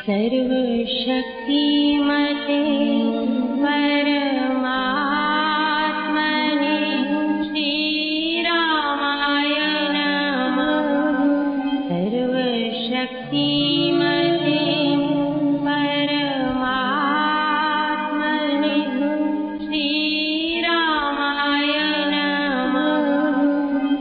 सर्वशक्तिमते परमात्मने श्रीरामाय नमः। सर्वशक्तिमते परमात्मने श्रीरामाय नमः।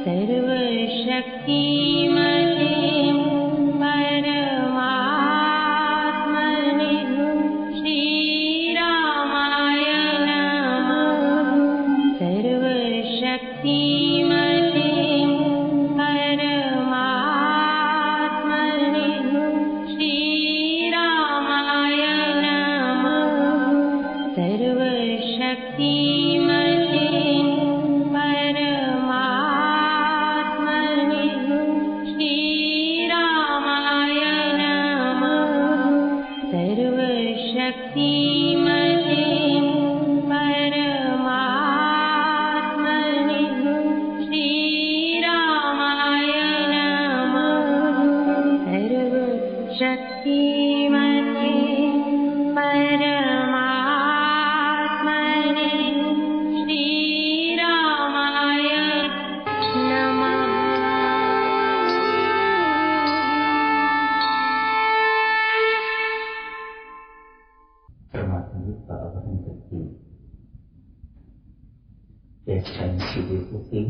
सर्वशक्तिमते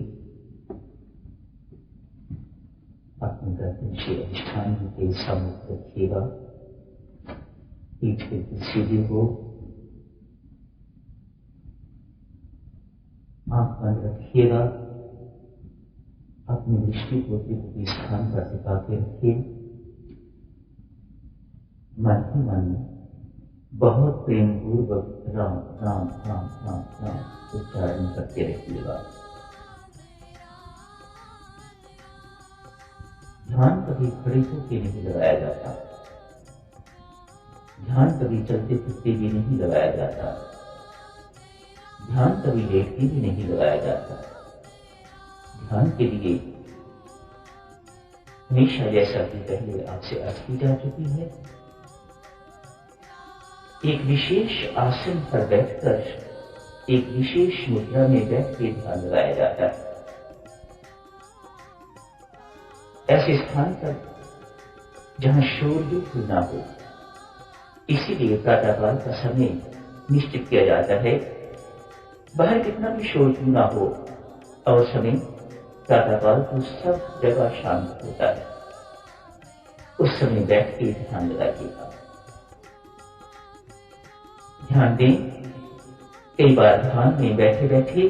अपने गर्दन से अधिष्ठान के सम्मुख रखिएगा। पीठ बिल्कुल सीधे हो, आंख बंद रखिएगा। अपनी दृष्टि को त्रिभुज स्थान पर टिका के रखिए। मन ही मन बहुत प्रेम पूर्वक राम राम राम राम राम उच्चारण करते रखिएगा। ध्यान कभी खड़े होकर नहीं लगाया जाता, ध्यान कभी चलते फिरते भी नहीं लगाया जाता, ध्यान कभी लेटते भी नहीं लगाया जाता। ध्यान के लिए हमेशा, जैसा कि पहले आपसे अर्ज की जा चुकी है, एक विशेष आसन पर बैठकर एक विशेष मुद्रा में बैठ के ध्यान लगाया जाता है। ऐसे स्थान पर जहां शोर भी ना हो, इसीलिए प्रातःकाल का समय निश्चित किया जाता है। बाहर कितना भी शोर क्यों ना हो, और समय प्रातःकाल को सब जगह शांत होता है। उस समय बैठ के ध्यान लगाइएगा। ध्यान दें, कई बार ध्यान में बैठे बैठे,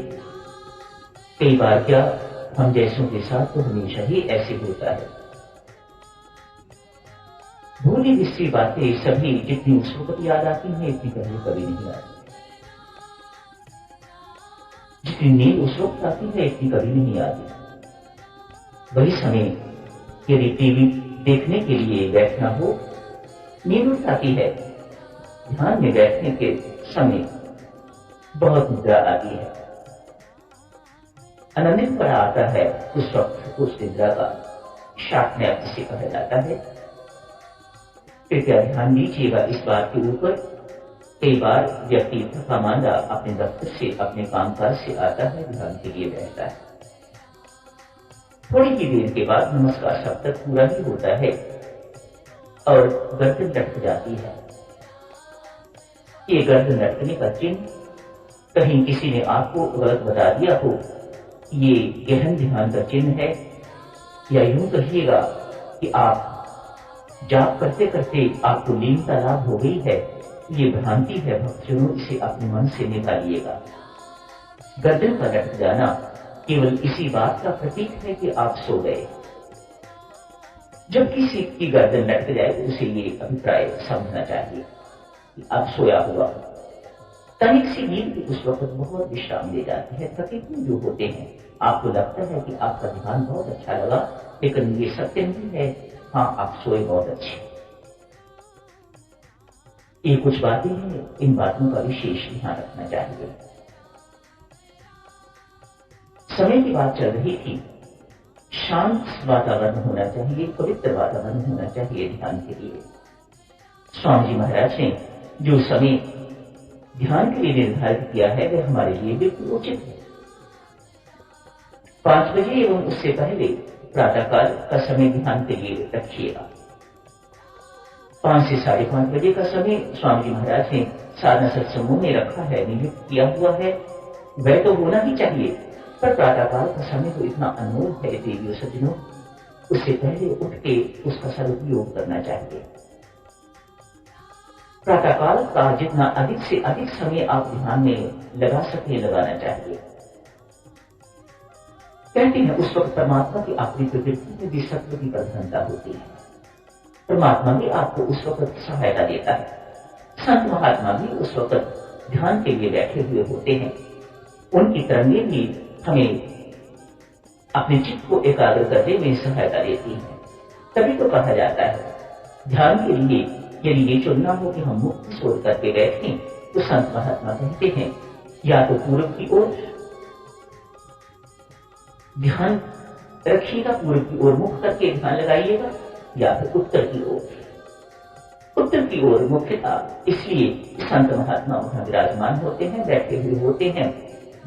कई बार क्या, हम जैसों के साथ तो हमेशा ही ऐसे होता है। भूली बिसरी बातें सभी जितनी उस वक्त याद आती हैं, इतनी पहले कभी नहीं आती। जितनी नींद उस वक्त आती है, इतनी कभी नहीं आती। वही समय यदि टीवी देखने के लिए बैठना हो, नींद उठ आती है। ध्यान में बैठने के समय बहुत निद्रा आती है। आनंद पर आता है उस वक्त उस निद्रा का शाकनैप जिसे कहा जाता है। कृपया ध्यान दीजिएगा इस बात के ऊपर। कई बार व्यक्ति थका मांदा अपने दफ्तर से, अपने कामकाज से आता है, ध्यान के लिए बैठता है। थोड़ी ही देर के बाद नमस्कार शब्द तक पूरा ही होता है और गर्दन लटक जाती है। ये गर्दन लटकने का चिन्ह कहीं किसी ने आपको गलत बता दिया हो, ये गहन ध्यान का चिन्ह है, या यूं कहिएगा कि आप जाप करते करते आपको लीनता लाभ हो गई है। ये भ्रांति है भक्तजनों, इसे अपने मन से निकालिएगा। गर्दन का लटक जाना केवल इसी बात का प्रतीक है कि आप सो गए। जब किसी की गर्दन लटक जाए तो उसे ये अभिप्राय समझना चाहिए कि अब सोया हुआ। तनिक सी नींद उस वक्त बहुत विश्राम ले जाती है। थके हुए जो होते हैं, आपको लगता है कि आपका ध्यान बहुत अच्छा लगा, लेकिन ये सत्य नहीं है। हाँ, आप सोए बहुत अच्छे। ये कुछ बातें हैं, इन बातों का विशेष ध्यान रखना चाहिए। समय की बात चल रही थी। शांत वातावरण होना चाहिए, पवित्र वातावरण होना चाहिए ध्यान के लिए। स्वामी जी महाराज ने जो समय ध्यान के लिए निर्धारित किया है वह हमारे लिए बिल्कुल उचित है। 5 बजे एवं उससे पहले प्रातःकाल का समय ध्यान के लिए रखिएगा। 5 से 5:30 बजे का समय स्वामी जी महाराज ने साधना सत्संगों में रखा है, नियुक्त किया हुआ है, वह तो होना ही चाहिए, पर प्रातःकाल का समय तो इतना अनमोल है देवियों सज्जनों, उससे पहले उठ के उसका सदुपयोग करना चाहिए। प्रातःकाल का जितना अधिक से अधिक समय आप ध्यान में लगा सके लगाना चाहिए। कहते हैं उस वक्त परमात्मा की अपनी प्रवृत्ति में भी सत्व की प्रधानता होती है। परमात्मा भी आपको उस वक्त सहायता देता है। संत महात्मा भी उस वक्त ध्यान के लिए बैठे हुए होते हैं। उनकी तरंगें भी हमें अपने चित्त को एकाग्र करने में सहायता देती है। तभी तो कहा जाता है ध्यान के लिए यदि ये चुनना हो कि हम मुक्ति छोड़ करके बैठें तो संत महात्मा कहते हैं या तो पूर्व की ओर ध्यान रखिएगा, पूर्व की ओर मुख करके ध्यान लगाइएगा, या फिर उत्तर की ओर। उत्तर की ओर मुख्यता इसलिए संत महात्मा वहां विराजमान होते हैं, बैठे हुए होते हैं,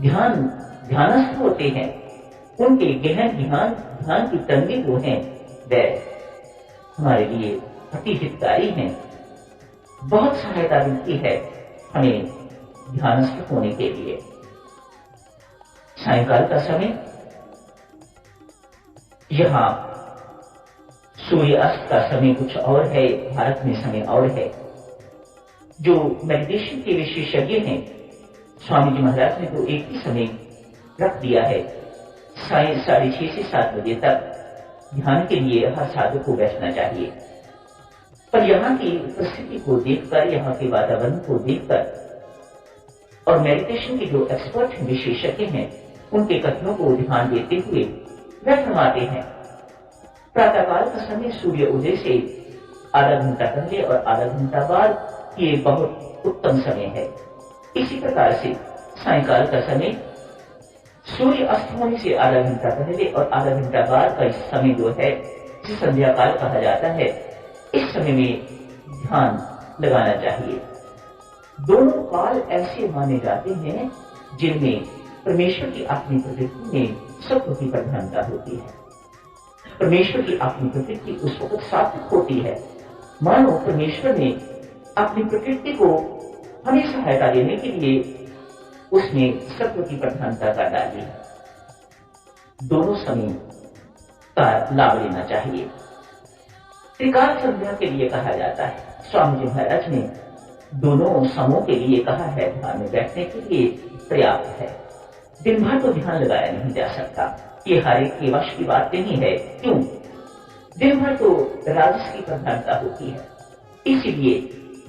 ध्यानस्थ होते हैं। उनके गहन ध्यान की तरंगें जो हैं वह हमारे लिए अति हितकारी हैं। बहुत सहायता मिलती है हमें ध्यानस्थ होने के लिए। सायंकाल का समय यहाँ सूर्य अस्त का समय कुछ और है, भारत में समय और है। जो मेडिटेशन के विशेषज्ञ हैं स्वामी जी महाराज ने तो एक ही समय रख दिया है, 6:30 से 7 बजे तक ध्यान के लिए हर साधक को बैठना चाहिए। पर यहाँ की परिस्थिति को देखकर, यहाँ के वातावरण को देखकर और मेडिटेशन के जो एक्सपर्ट हैं, विशेषज्ञ हैं, उनके कथनों को ध्यान देते हुए वह फरमाते हैं प्रातःकाल का समय सूर्य उदय से आधा घंटा पहले और आधा घंटा बाद ये बहुत उत्तम समय है। इसी प्रकार से सायंकाल का समय सूर्य अस्त होने से आधा घंटा पहले और आधा घंटा बाद का समय जो है जिसे संध्या काल कहा जाता है, इस समय में ध्यान लगाना चाहिए। दोनों काल ऐसे माने जाते हैं जिनमें परमेश्वर की अपनी प्रवृत्ति में सत्व की प्रधानता होती है। परमेश्वर की अपनी प्रकृति उस वक्त सात्विक होती है। मानो परमेश्वर ने अपनी प्रकृति को हमें सहायता देने के लिए उसने सत्व की प्रधानता कर डाली है। दोनों समय का लाभ लेना चाहिए। त्रिकाल संध्या के लिए कहा जाता है। स्वामी जी महाराज ने दोनों समों के लिए कहा है, ध्यान में बैठने के लिए पर्याप्त है। दिन भर तो ध्यान लगाया नहीं जा सकता, ये हर एक के वश की बात नहीं है। क्यों? दिन भर तो राजस की प्रधानता होती है, इसीलिए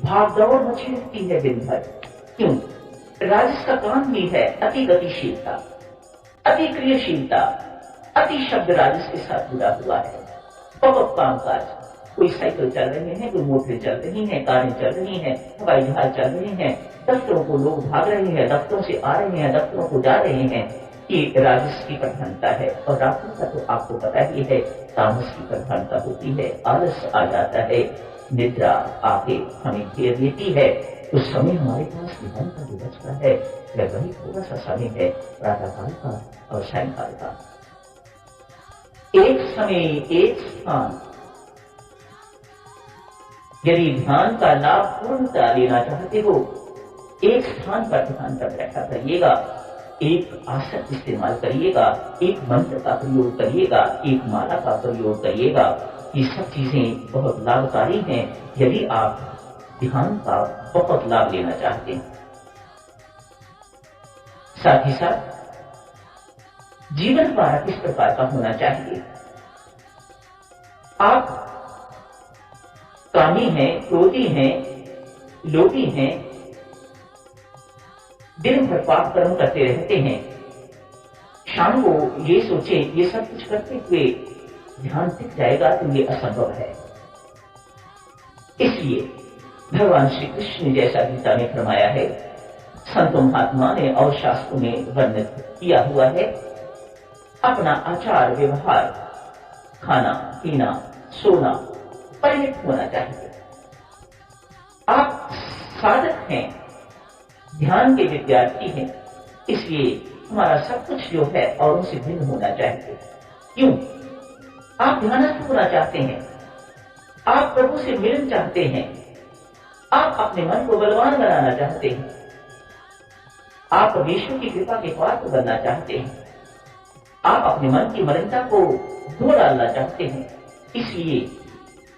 भाग दौड़ मची रहती है दिन भर। क्यों? राजस का काम ही है अति गतिशीलता, अति क्रियाशीलता, अति शब्द राजस के साथ जुड़ा हुआ है। बहुत कामकाज, कोई साइकिल चल रहे हैं, कोई मोटरें चल रही हैं, कारें चल रही हैं, हवाई जहाज चल रहे हैं, दफ्तरों को लोग भाग रहे हैं, दफ्तरों से आ रहे हैं, दफ्तरों को जा रहे हैं। ये राजस की प्रधानता है। और रात्रि का तो आपको पता ही है तामस की प्रधानता होती है। आलस आ जाता है, निद्रा आके हमें घेर लेती है। तो समय हमारे पास ध्यान का जो बचता है वह वही थोड़ा सा समय है, प्रातःकाल का और सायंकाल का। एक समय एक स्थान। यदि ध्यान का लाभ पूर्णतः लेना चाहते हो, एक स्थान पर ध्यान कर बैठा करिएगा, एक आसन इस्तेमाल करिएगा, एक मंत्र का प्रयोग करिएगा, एक माला का प्रयोग करिएगा। ये सब चीजें बहुत लाभकारी हैं यदि आप ध्यान का बहुत लाभ लेना चाहते हैं। साथ ही साथ जीवन हमारा किस प्रकार का होना चाहिए। आप कामी हैं, क्रोधी हैं, लोभी हैं, दिन भर पाप कर्म करते रहते हैं, शाम को ये सोचे ये सब कुछ करते हुए ध्यान टिक जाएगा तो ये असंभव है। इसलिए भगवान श्री कृष्ण ने जैसा गीता में फरमाया है, संतों महात्मा ने और शास्त्रों में वर्णित किया हुआ है, अपना आचार व्यवहार, खाना पीना सोना परिमित होना चाहिए। आप साधक हैं, ध्यान के विद्यार्थी हैं, इसलिए हमारा सब कुछ जो है औरों से भिन्न होना चाहिए। क्यों? आप ध्यानस्थ होना चाहते हैं, आप प्रभु से मिलन चाहते हैं, आप अपने मन को बलवान बनाना चाहते हैं, आप परमेश्वर की कृपा के पात्र बनना चाहते हैं, आप अपने मन की मलिनता को धो डालना चाहते हैं। इसलिए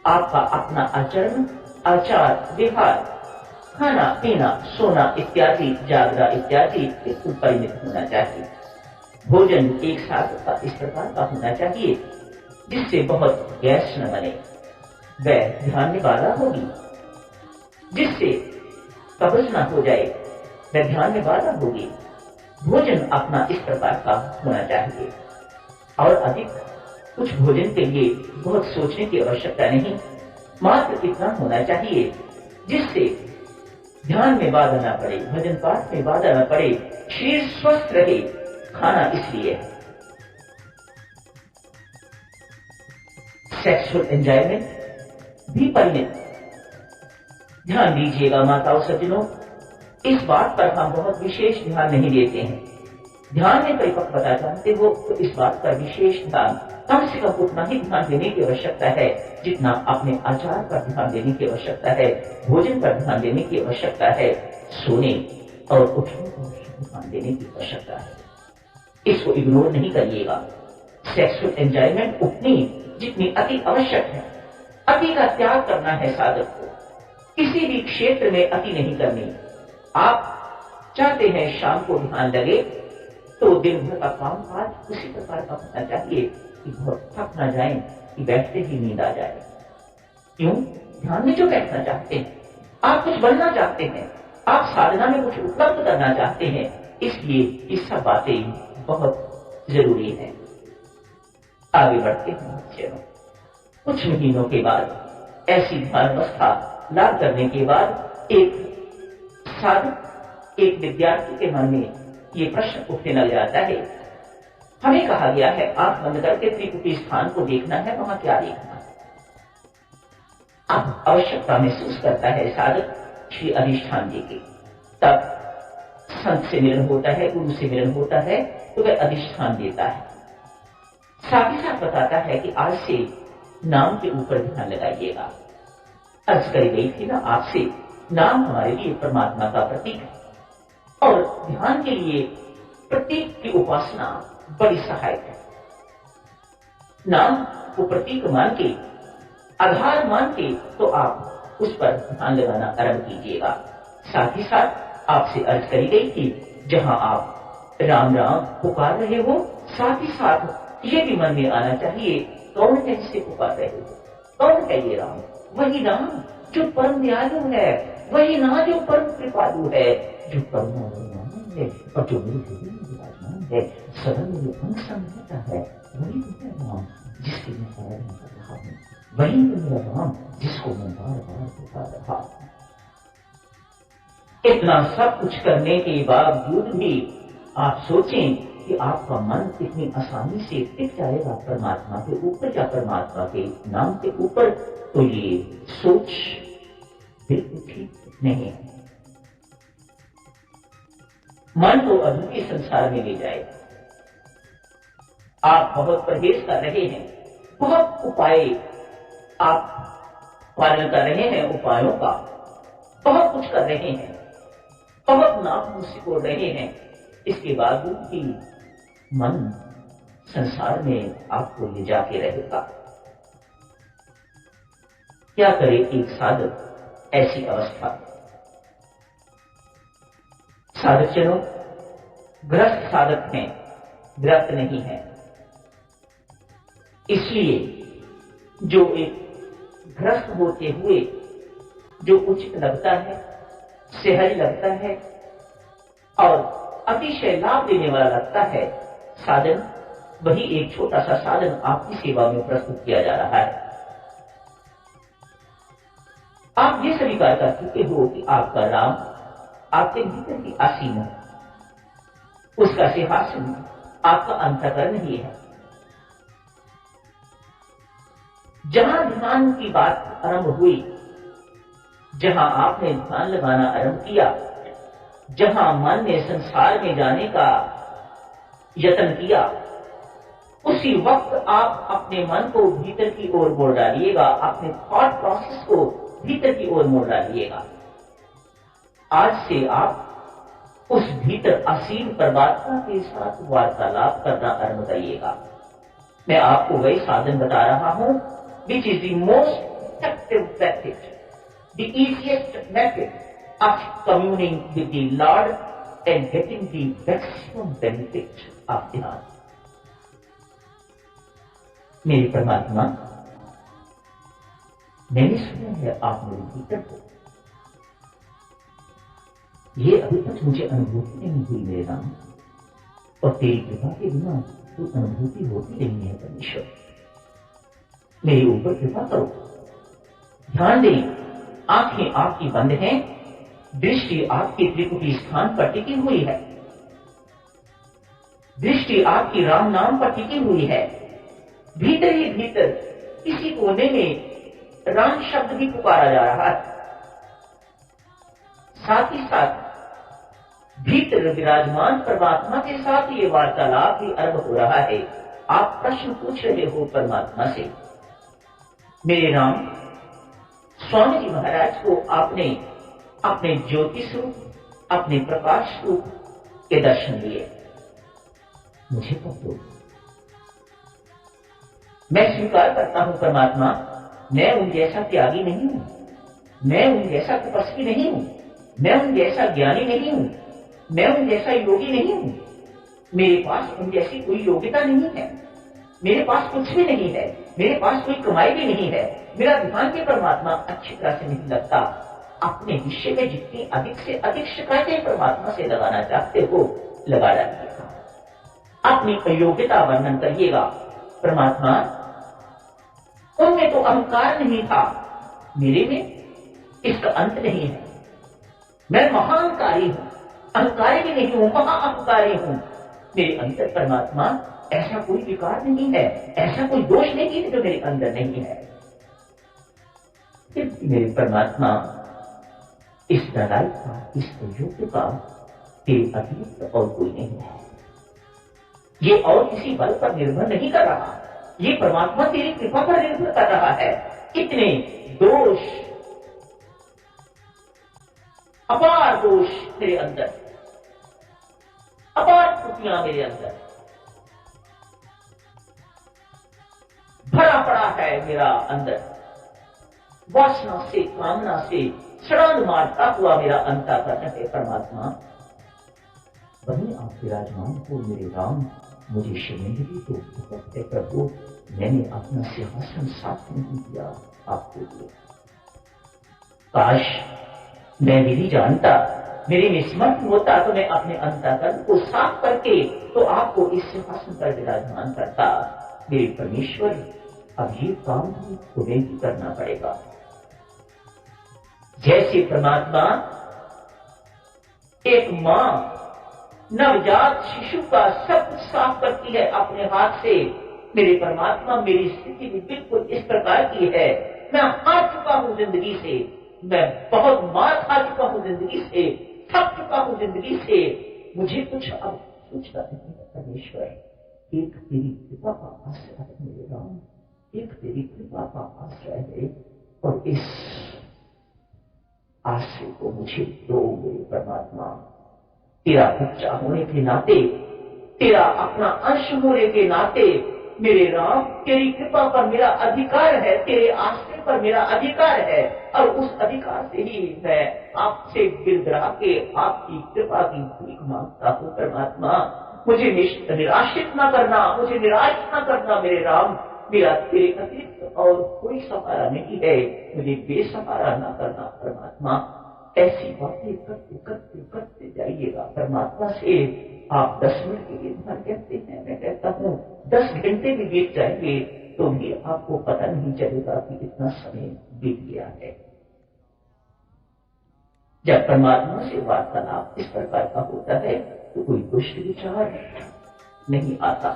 आपका अपना आचरण, आचार, व्यवहार, खाना पीना, सोना इत्यादि, जागना इत्यादि बिल्कुल परिमित होना चाहिए। भोजन एक साथ का इस प्रकार का होना चाहिए जिससे बहुत गैस न बने, वह ध्यान में बाधा होगी। जिससे कब्ज न हो जाए, वह ध्यान में बाधा होगी। भोजन अपना इस प्रकार का होना चाहिए और अधिक कुछ भोजन के लिए बहुत सोचने की आवश्यकता नहीं, मात्र इतना होना चाहिए जिससे ध्यान में बाधा न पड़े, भजन पाठ में बाधा न पड़े, शरीर स्वस्थ रहे। खाना इसलिए है। सेक्सुअल एंजॉयमेंट भी परिमित। ध्यान दीजिएगा माताओं सज्जनों, इस बात पर हम बहुत विशेष ध्यान नहीं देते हैं। ध्यान में परिपक्वता चाहते हो तो इस बात पर विशेष ध्यान, कम से कम उतना ही ध्यान देने की आवश्यकता है जितना अपने आचार पर ध्यान देने की आवश्यकता है, भोजन पर ध्यान देने की आवश्यकता है, सोने और उठने पर ध्यान देने की आवश्यकता है। इसको इग्नोर नहीं करिएगा। सेक्सुअल एंजॉयमेंट उतनी जितनी अति आवश्यक है। अति का त्याग करना है साधक को, किसी भी क्षेत्र में अति नहीं करनी। आप चाहते हैं शाम को ध्यान लगे तो दिन भर का काम काज उसी प्रकार का होना चाहिए कि बहुत थक न जाए, कि बैठते ही नींद आ जाए। क्यों? ध्यान में जो बैठना चाहते हैं, आप कुछ बनना चाहते हैं, आप साधना में कुछ उपलब्ध करना चाहते हैं, इसलिए ये सब बातें बहुत जरूरी है। आगे बढ़ते हैं बच्चों। कुछ महीनों के बाद ऐसी ध्यान अवस्था लाभ करने के बाद एक साधक, एक विद्यार्थी के मन में ये प्रश्न उठने लग जाता है। हमें कहा गया है आंख बंद करके त्रिपुटी स्थान को देखना है, वहां क्या देखना है। अब आवश्यकता महसूस करता है साधक श्री अधिष्ठान जी की। तब संत से मिलन होता है, गुरु से मिलन होता है, तो वह अधिष्ठान देता है। साथ ही साथ बताता है कि आज से नाम के ऊपर ध्यान लगाइएगा। अर्ज करी गई थी ना आपसे, नाम हमारे लिए परमात्मा का प्रतीक है और ध्यान के लिए प्रतीक की उपासना बड़ी सहायक है। नाम को प्रतीक मान के, आधार मान के, तो आप उस पर ध्यान लगाना आरंभ कीजिएगा। साथ ही साथ आपसे अर्ज करी गई थी, जहां आप राम राम पुकार रहे हो, साथ ही साथ ये भी मन में आना चाहिए कौन है जिसे पुकार रहे हो, कौन है ये राम? वही राम जो परम दयालु है, वही ना जो परम कृपालु है, जो करुणा है और जो मेरे हृदय में विराजमान है, सदा मेरे अंग संग रहता है। वही तो है राम जिसकी मैं आराधना कर रहा हूँ, वही तो मेरा राम जिसको मैं बार बार पुकार रहा हूँ। इतना सब कुछ करने के बावजूद भी आप सोचें कि आपका मन इतनी आसानी से टिक जाएगा परमात्मा के ऊपर या परमात्मा के नाम के ऊपर, तो ये सोच बिल्कुल ठीक नहीं है। मन को अधूरे संसार में ले जाए। आप बहुत परहेज कर रहे हैं, बहुत उपाय आप पालन कर रहे हैं, उपायों का बहुत कुछ कर रहे हैं, बहुत नाम सिकोड़ रहे हैं, इसके बावजूद भी मन संसार में आपको ले जाके रहेगा। क्या करे एक साधक ऐसी अवस्था? साधक चलो ग्रस्त साधक हैं, ग्रस्त नहीं है। इसलिए जो एक ग्रस्त होते हुए जो उचित लगता है, सहज लगता है और अतिशय लाभ देने वाला लगता है साधन, वही एक छोटा सा साधन आपकी सेवा में प्रस्तुत किया जा रहा है। आप ये स्वीकार कर चुके हो कि आपका राम आपके भीतर ही आसीन है, उसका सिंहासन आपका अंतःकरण ही है। जहां ध्यान की बात आरंभ हुई, वहां से ही आपका मन जहां आपने ध्यान लगाना आरंभ किया, जहां मन ने संसार में जाने का यत्न किया, उसी वक्त आप अपने मन को भीतर की ओर मोड़ डालिएगा, अपने थॉट प्रोसेस को भीतर की ओर मोड़ डालिएगा। आज से आप उस भीतर असीम परमात्मा के साथ वार्तालाप करना आरंभ करिएगा। मैं आपको वही साधन बता रहा हूं which is the most effective method, the easiest method of communing with the Lord and getting the maximum benefit of ध्यान। मेरे परमात्मा, मैंने सुना है आप मेरे भीतर को, ये अभी तक मुझे अनुभूति नहीं हुई मेरे नाम, और तेरी कृपा के बिना तो अनुभूति होती नहीं है परमेश्वर। मेरे ऊपर कृपा करो। ध्यान दें, आंखें आपकी बंद हैं, दृष्टि आपके त्रिपुटी स्थान पर टिकी हुई है, दृष्टि आपकी राम नाम पर टिकी हुई है। भीतर ही भीतर किसी कोने में राम शब्द भी पुकारा जा रहा है। साथ ही साथ भीतर विराजमान परमात्मा के साथ ये वार्तालाप भी आरंभ हो रहा है। आप प्रश्न पूछ रहे हो परमात्मा से। मेरे राम, स्वामी जी महाराज को आपने अपने ज्योति स्वरूप, अपने प्रकाश स्वरूप के दर्शन दिए, मुझे कब दो। मैं स्वीकार करता हूं परमात्मा, मैं उन जैसा त्यागी नहीं हूं, मैं उन जैसा तपस्वी नहीं हूं, मैं उन जैसा ज्ञानी नहीं हूं, मैं उन जैसा योगी नहीं हूं। मेरे पास उन जैसी कोई योग्यता नहीं है, मेरे पास कुछ भी नहीं है, मेरे पास कोई कमाई भी नहीं है। मेरा ध्यान भी परमात्मा अच्छी तरह से नहीं लगता। अपने विषय में जितनी अधिक से अधिक शिकायतें परमात्मा से लगाना चाहते हो, लगा डालिएगा। अपनी अयोग्यता वर्णन करिएगा। परमात्मा, उनमें तो अहंकार नहीं था, मेरे में इसका अंत नहीं है। मैं महाअहंकारी हूं, अहंकारी भी नहीं हूं, महाअहंकारी हूं। मेरे अंदर परमात्मा ऐसा कोई विकार नहीं है, ऐसा कोई दोष नहीं है जो मेरे अंदर नहीं है। फिर मेरे परमात्मा, इस लड़ाई का, इस युद्ध का तेरे अतिरिक्त और कोई नहीं है। ये और किसी बल पर निर्भर नहीं कर रहा, ये परमात्मा तेरी कृपा पर निर्भर कर रहा है। इतने दोष, अपार दोष मेरे अंदर, अपार त्रुटियां मेरे अंदर, भरा पड़ा है मेरा अंदर। वासना से, कामना से छलांग मारता हुआ मेरा अंतःकरण है परमात्मा। वहीं आप विराजमान हो मेरे राम, मुझे शर्मिंदगी तो बहुत है प्रभु, मैंने अपना सिंहासन साफ नहीं किया आपके लिए। काश मैं भी जानता, मेरे में समर्थ होता तो मैं अपने अंतःकरण को साफ करके तो आपको इस सिंहासन पर विराजमान करता। मेरे परमेश्वर, अब ये काम भी तुम्हें ही करना पड़ेगा। जैसे परमात्मा एक मां नवजात शिशु का सब कुछ साफ करती है अपने हाथ से, मेरे परमात्मा मेरी स्थिति भी बिल्कुल इस प्रकार की है। मैं हार चुका हूं जिंदगी से, मैं बहुत मार खा चुका हूं जिंदगी से, थक चुका हूं जिंदगी से। मुझे कुछ अब सोचना नहीं है परमेश्वर। एक तेरी कृपा का आश्रय है मेरे राम, एक तेरी कृपा का आश्रय है, और इस आश्रय को मुझे दो मेरे परमात्मा। तेरा बच्चा होने के नाते, तेरा अपना अंश होने के नाते मेरे राम, तेरी कृपा पर मेरा अधिकार है, तेरे आश्रय पर मेरा अधिकार है, और उस अधिकार से ही मैं आपसे गिड़गिड़ा के आपकी कृपा की भीख मांगता हूं परमात्मा। मुझे निराशित न करना, मुझे निराश न करना मेरे राम। मेरा तेरे अतिरिक्त और कोई सहारा नहीं है, मुझे बेसहारा न करना परमात्मा। ऐसी बातें करते करते करते जाइएगा परमात्मा से। आप 10 मिनट के लिए ध्यान कहते हैं, मैं कहता हूं 10 घंटे भी बीत जाएंगे तो भी आपको पता नहीं चलेगा कि इतना समय बीत गया है। जब परमात्मा से वार्तालाप इस प्रकार का होता है तो कोई दुष्ट विचार नहीं आता,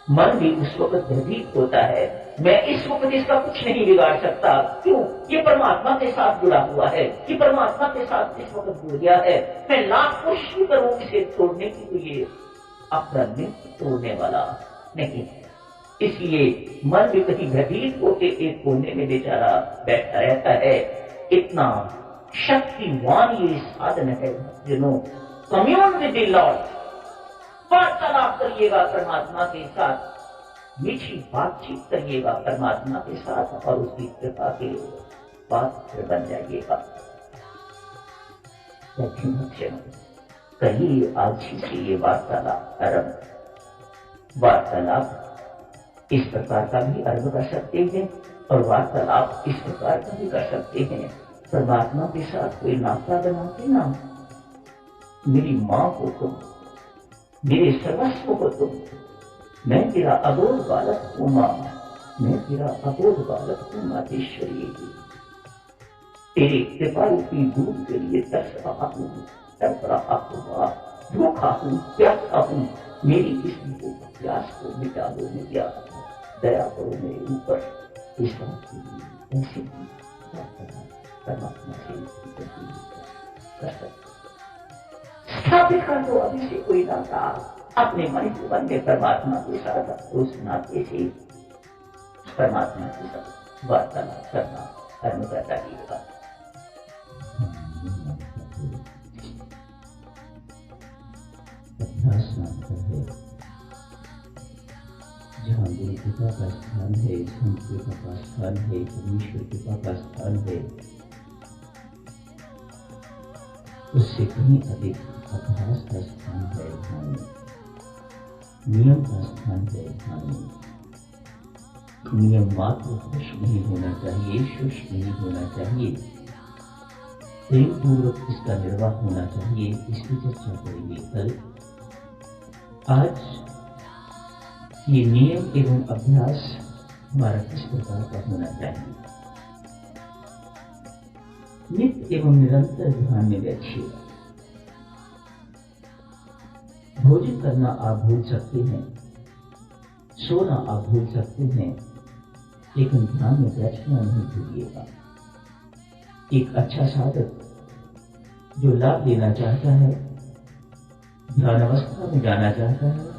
मन भी उस वक्त भयभीत होता है, मैं इस वक्त इसका कुछ नहीं बिगाड़ सकता। क्यों? ये परमात्मा के साथ जुड़ा हुआ है, ये परमात्मा के साथ इस वक्त जुड़ गया है। मैं लाख कोशिश भी करूं इसे तोड़ने की, तो ये अपना नित्य तोड़ने वाला नहीं है। इसलिए मन भी कहीं भयभीत होकर एक कोने में बेचारा बैठा रहता है। इतना शक्तिवान ये साधन है जिन्हों कम्यून विद द लॉर्ड, वार्तालाप करिएगा परमात्मा के साथ, मीठी बातचीत करिएगा परमात्मा के साथ और उसकी कृपा के पात्र बन जाइएगा। कहिए आज से ये वार्तालाप आरंभ। वार्तालाप इस प्रकार का भी आरंभ कर सकते हैं और वार्तालाप इस प्रकार का भी कर सकते हैं। परमात्मा के साथ कोई नाता बनाते ना, मेरी माँ हो तुम, मेरे सर्वस्व हो तुम, मैं तेरा अबोध बालक हूं मां, मैं तेरा अबोध बालक हूं मातेश्वरी। तेरे कृपा रूपी दूध के लिए तरस रहा हूं, तड़प रहा हूं, भूखा हूं, प्यासा हूं। मेरी इस प्यास को मिटा दो मेरा, दया करो मेरे ऊपर। इस ऐसी परमात्मा से स्थापित कर दो अभी से कोई नाता अपने मन जीवन में परमात्मा के साथ। उस नाते से परमात्मा के साथ वार्तालाप करना कर्म करता रहेगा। अभ्यास मात्र है, जहाँ गुरु कृपा का स्थान है, संत कृपा का स्थान है, परमेश्वर कृपा का स्थान है, उससे कहीं अधिक अभ्यास का स्थान है ध्यान में, नियम का स्थान है ध्यान में। नियम मात्र खुश नहीं होना चाहिए, शुष्क नहीं होना चाहिए, प्रेम पूर्वक इसका निर्वाह होना चाहिए। इसकी चर्चा करेंगे कल। आज ये नियम एवं अभ्यास हमारा किस प्रकार का होना चाहिए। नित्य एवं निरंतर ध्यान में बैठिएगा। भोजन करना आप भूल सकते हैं, सोना आप भूल सकते हैं, लेकिन ध्यान में बैठना नहीं भूलिएगा। एक अच्छा साधक जो लाभ लेना चाहता है, ध्यान अवस्था में जाना चाहता है,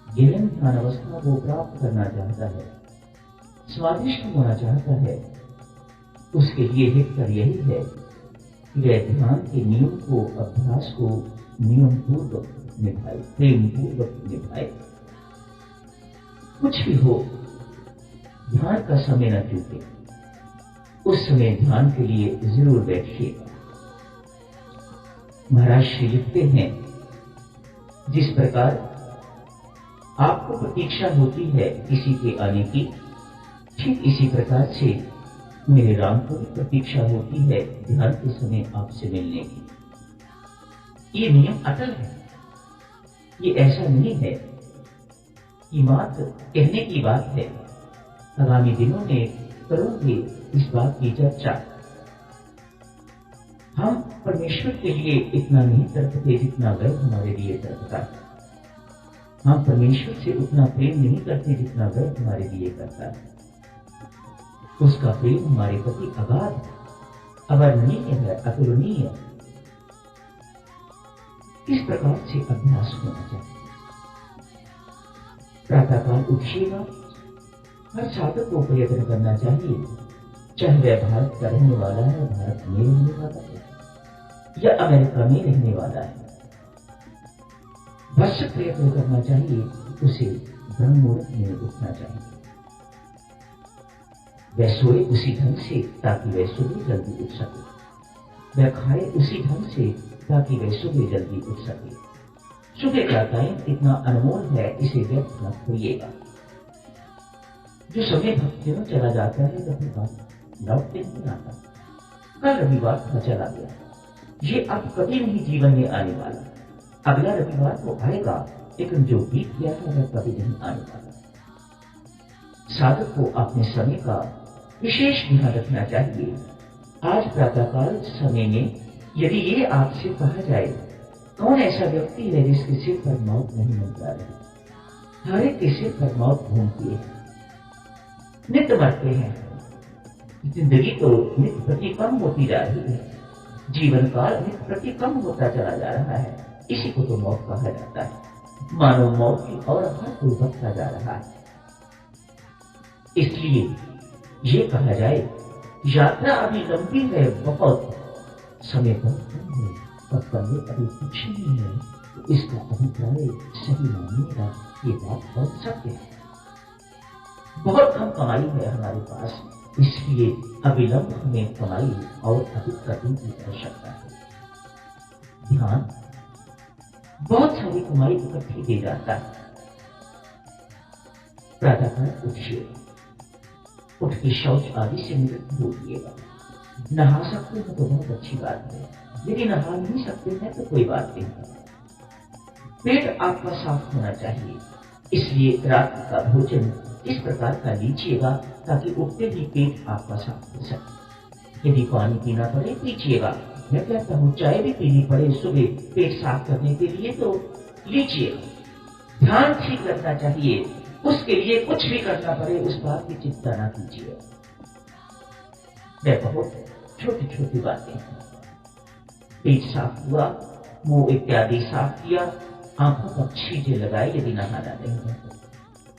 गहन ध्यान अवस्था को प्राप्त करना चाहता है, स्वादिष्ट होना चाहता है, उसके लिए हितकर यही है कि वह ध्यान के नियम को, अभ्यास को नियम पूर्वक निभाए, प्रेम पूर्वक निभाए। कुछ भी हो, ध्यान का समय न चूके। उस समय ध्यान के लिए जरूर बैठिएगा। महाराज श्री लिखते हैं, जिस प्रकार आपको प्रतीक्षा होती है किसी के आने की, ठीक इसी प्रकार से मेरे राम को भी प्रतीक्षा होती है ध्यान के समय आपसे मिलने की। ये नियम अटल है। ये ऐसा नहीं है कि मात्र कहने की बात है। आगामी दिनों में करोगे इस बात की चर्चा। हम परमेश्वर के लिए इतना नहीं तड़पते जितना वह हमारे लिए तड़पता है। हम परमेश्वर से उतना प्रेम नहीं करते जितना वह हमारे लिए करता है। उसका प्रेम हमारे प्रति अगाध, अवर्णनीय है, अतुलनीय। इस प्रकार से अभ्यास होना चाहिए। प्रातःकाल उठिएगा। हर साधक को प्रयत्न करना चाहिए, चाहे वह भारत का रहने वाला है, भारत में रहने वाला है या अमेरिका में रहने वाला है। बस प्रयत्न करना चाहिए, उसे ब्रह्म मुहूर्त में उठना चाहिए। वह सोए उसी ढंग से ताकि वह सुबह जल्दी उठ सके। वह खाए उसी ढंग से ताकि वह सुबह जल्दी उठ सके। सुबह का टाइम इतना अनमोल है, इसे व्यर्थ मत होइएगा। जो समय भक्ति में चला जाता है कभी बात लौट के नहीं आता। कल रविवार था, चला गया। ये अब कभी नहीं जीवन में आने वाला। अगला रविवार तो आएगा, लेकिन जो बीत गया है वह कभी नहीं आने वाला। साधक को अपने समय का विशेष ध्यान रखना चाहिए। आज प्रातःकाल समय में यदि ये आपसे कहा जाए, कौन ऐसा व्यक्ति है जिसके सिर पर मौत नहीं मंडरा रही? हर एक के सिर पर मौत घूमती है, नित्य मरते हैं। जिंदगी तो नित्य प्रति कम होती जा रही है, जीवन काल नित्य प्रति कम होता चला जा रहा है। इसी को तो मौत कहा जाता है। मानो मौत की और हर कोई बढ़ता जा रहा है। इसलिए ये कहा जाए, यात्रा अभी लंबी है बहुत, समय बहुत कम है और करने अभी कुछ नहीं है, तो इसका अभिप्राय सही मानिएगा। ये बात बहुत सत्य है। बहुत कम कमाई है हमारे पास, इसलिए अविलंब हमें कमाई और अधिक करने की आवश्यकता है। ध्यान बहुत सारी कमाई इकट्ठी की जाता है। प्रातःकाल उठिए, उठ के शौच आदि से निवृत्त होइएगा। नहा सकते हैं तो बहुत अच्छी बात है, यदि नहा नहीं सकते हैं तो कोई बात नहीं है। पेट आपका साफ होना चाहिए, इसलिए रात्रि का भोजन इस प्रकार का लीजिएगा ताकि उठते ही पेट आपका साफ हो सके। यदि पानी पीना पड़े पीजिएगा, मैं कहता हूँ चाय भी पीनी पड़े सुबह पेट साफ करने के लिए तो लीजिएगा। ध्यान ठीक रखना चाहिए, उसके लिए कुछ भी करना पड़े उस बात की चिंता ना कीजिए। मैं बहुत छोटी छोटी बातें, पेट साफ हुआ, मुंह इत्यादि साफ किया, आंखों पर छींटे लगाए यदि नहाना नहीं है।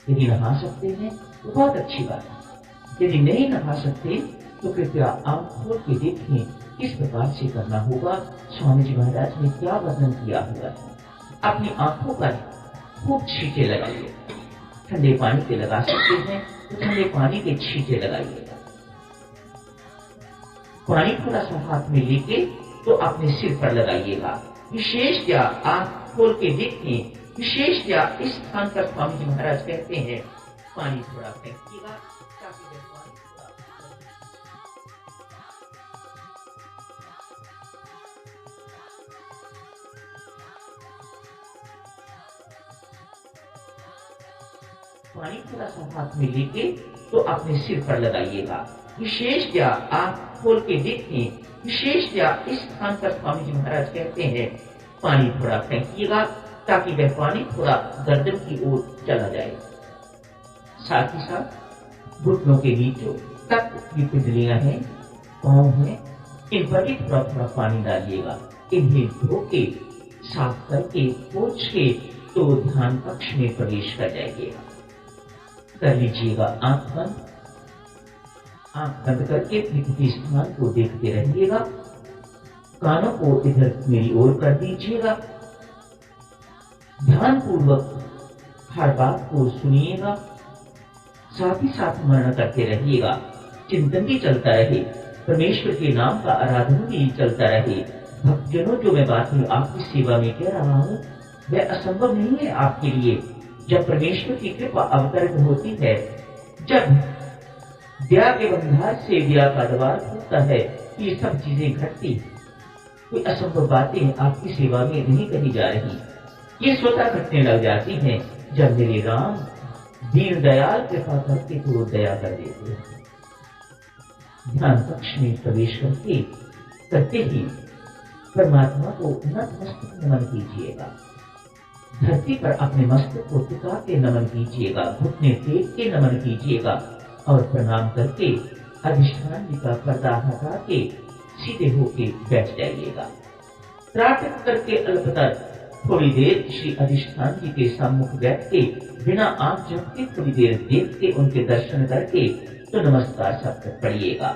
यदि नहा सकते हैं तो बहुत अच्छी बात है, यदि नहीं नहा सकते तो कृपया आंख खोल के देखें किस प्रकार से करना होगा। स्वामी जी महाराज ने क्या वर्णन किया हुआ है। अपनी आंखों पर खूब छींटे लगाइए, ठंडे पानी के लगा सकते हैं तो ठंडे पानी के छींटे लगाइएगा। पानी थोड़ा सा हाथ में लेके तो अपने सिर पर लगाइएगा। विशेष क्या आंख खोल के देखें, विशेष क्या इस स्थान पर स्वामी जी महाराज कहते हैं पानी थोड़ा फेंकिएगा ताकि वह पानी थोड़ा पानी थोड़ा सा हाथ में लेके तो अपने सिर पर लगाइएगा। विशेष क्या आंख खोल के देखें, विशेष क्या इस स्थान पर स्वामी जी महाराज कहते हैं पानी थोड़ा फेंकिएगा ताकि वह पानी थोड़ा गर्दन की ओर चला जाए। साथ ही साथ घुटनों के नीचे तक की पिंडलियां हैं, पांव हैं, इन पर भी थोड़ा थोड़ा पानी डालिएगा। इन्हें धो के साफ करके पोंछ के तो ध्यान कक्ष में प्रवेश कर जाइएगा। कर लीजिएगा आंख बंद। आंख बंद करके किसी स्थान को देखते रहिएगा। कानों को इधर मेरी ओर कर दीजिएगा। ध्यान पूर्वक हर बात को सुनिएगा, साथ ही साथ मनन करते रहिएगा। चिंतन भी चलता रहे, परमेश्वर के नाम का आराधन भी चलता रहे। भक्तजनों, जो मैं बात आपकी सेवा में कह रहा हूँ वह असंभव नहीं है आपके लिए। जब परमेश्वर की कृपा अवतरित होती है, जब दया के बंधार से दया का द्वार खुलता है, ये सब चीजें घटती। कोई असंभव बातें आपकी सेवा में नहीं कही जा रही, ये स्वतः घटने लग जाती हैं। जब मेरे राम दीन दयाल कृपा करके तो दया कर देते हैं। ध्यान कक्ष में प्रवेश करते ही परमात्मा को नतमस्तक नमन कीजिएगा। धरती पर अपने मस्तक को टिका के नमन कीजिएगा, घुटने टेक के नमन कीजिएगा और प्रणाम करके अधिष्ठान जी का पर्दा हटा के सीधे होके बैठ जाइएगा। प्रार्थना करके अल्पतर थोड़ी देर श्री अधिष्ठान जी के सम्मुख बैठ के बिना आंख झपके थोड़ी देर देख के उनके दर्शन करके तो नमस्कार शब्द पढ़िएगा।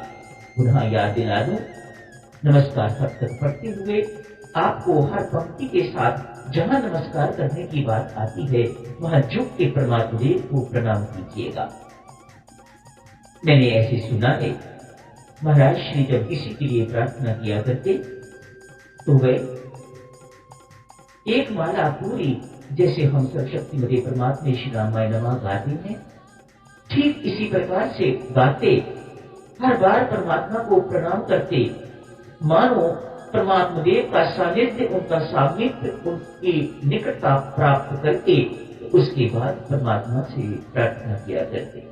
पुनः याद दिला दूं, नमस्कार शब्द पढ़ते हुए आपको हर पंक्ति के साथ जहां नमस्कार करने की बात आती है वहां झुक के परमात्मा देव को प्रणाम कीजिएगा। मैंने ऐसे सुना है, महाराज श्री जब किसी के लिए प्रार्थना किया करते तो वे एक माला पूरी, जैसे हम सर्वशक्ति मदे परमात्मा श्री रामाय नमः गाते हैं, ठीक इसी प्रकार से गाते हर बार परमात्मा को प्रणाम करते, मानो परमात्मा देव का सानिध्य, उनका सामिप्य, उनकी निकटता प्राप्त करके उसके बाद परमात्मा से प्रार्थना किया करते।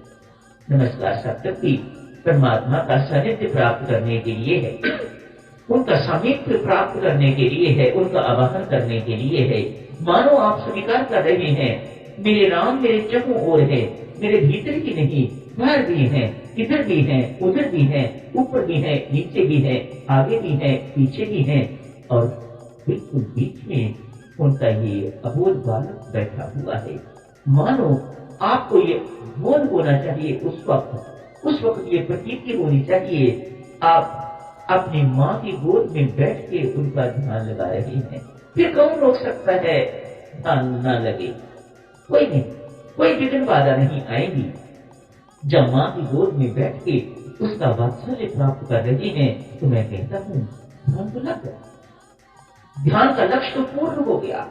नमस्कार शब्द भी परमात्मा का सानिध्य प्राप्त करने के लिए है, उनका सामिप्य प्राप्त करने के लिए है, उनका आवाहन करने के लिए है। मानो आप स्वीकार कर रहे हैं मेरे राम मेरे चहुं ओर है, मेरे भीतर ही नहीं, बाहर भी है, इधर भी है, उधर भी है, ऊपर भी है, नीचे भी है, आगे भी है, पीछे भी है, और बिल्कुल बीच में उनका ये अबोध बालक बैठा हुआ है। मानो आपको ये बोध होना चाहिए उस वक्त ये प्रतीति होनी चाहिए, आप अपनी माँ की गोद में बैठ के उनका ध्यान लगा रहे हैं। फिर कौन रोक सकता है ध्यान न लगे? कोई नहीं, कोई विघ्न बाधा नहीं आएगी। जब माँ की गोद में बैठ के उसका वात्सल्य प्राप्त कर रहे हैं तो मैं कहता हूँ ध्यान तो लग गया, ध्यान का लक्ष्य तो पूर्ण हो गया।